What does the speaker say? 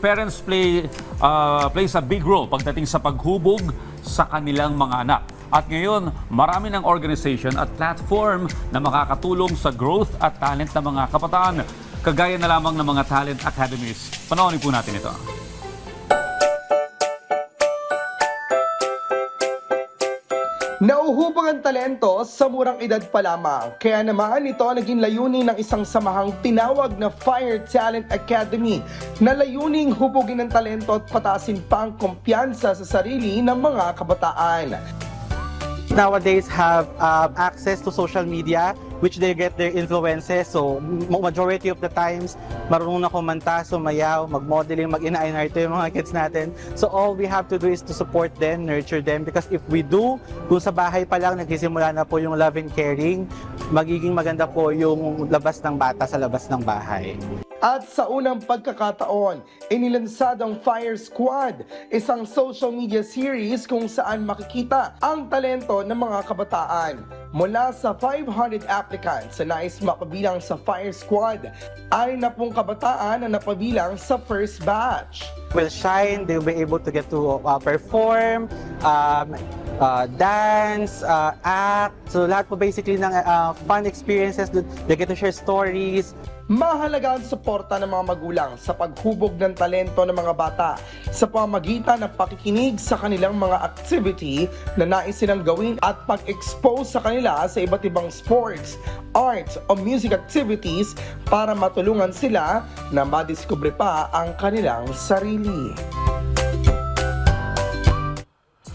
parents plays a big role pagdating sa paghubog sa kanilang mga anak. At ngayon, marami ng organization at platform na makakatulong sa growth at talent ng mga kabataan, kagaya na lamang ng mga talent academies. Panoorin po natin ito. Nauhubog ang talento sa murang edad pa lamang. Kaya naman ito ang naging layunin ng isang samahang tinawag na Fire Talent Academy na layuning hubugin ang talento at patasin pa ang kumpiyansa sa sarili ng mga kabataan. Nowadays have access to social media which they get their influences. So majority of the times marunong na kumanta, sumayaw, mag-modeling, mag-ina-inarte yung mga kids natin. So all we have to do is to support them, nurture them, because if we do, kung sa bahay pa lang nagsisimula na po yung love and caring, magiging maganda po yung labas ng bata sa labas ng bahay. At sa unang pagkakataon, inilansad ang Fire Squad, isang social media series kung saan makikita ang talento ng mga kabataan. Mula sa 500 applicants na nais mapabilang sa Fire Squad, ay na pong kabataan na napabilang sa first batch. Will shine, they'll be able to get to perform, dance, act. So lahat po basically ng fun experiences, they get to share stories. Mahalaga ang suporta ng mga magulang sa paghubog ng talento ng mga bata sa pamamagitan ng pakikinig sa kanilang mga activity na nais silang gawin at pag-expose sa kanila sa iba't ibang sports, arts o music activities para matulungan sila na madiskubre pa ang kanilang sarili.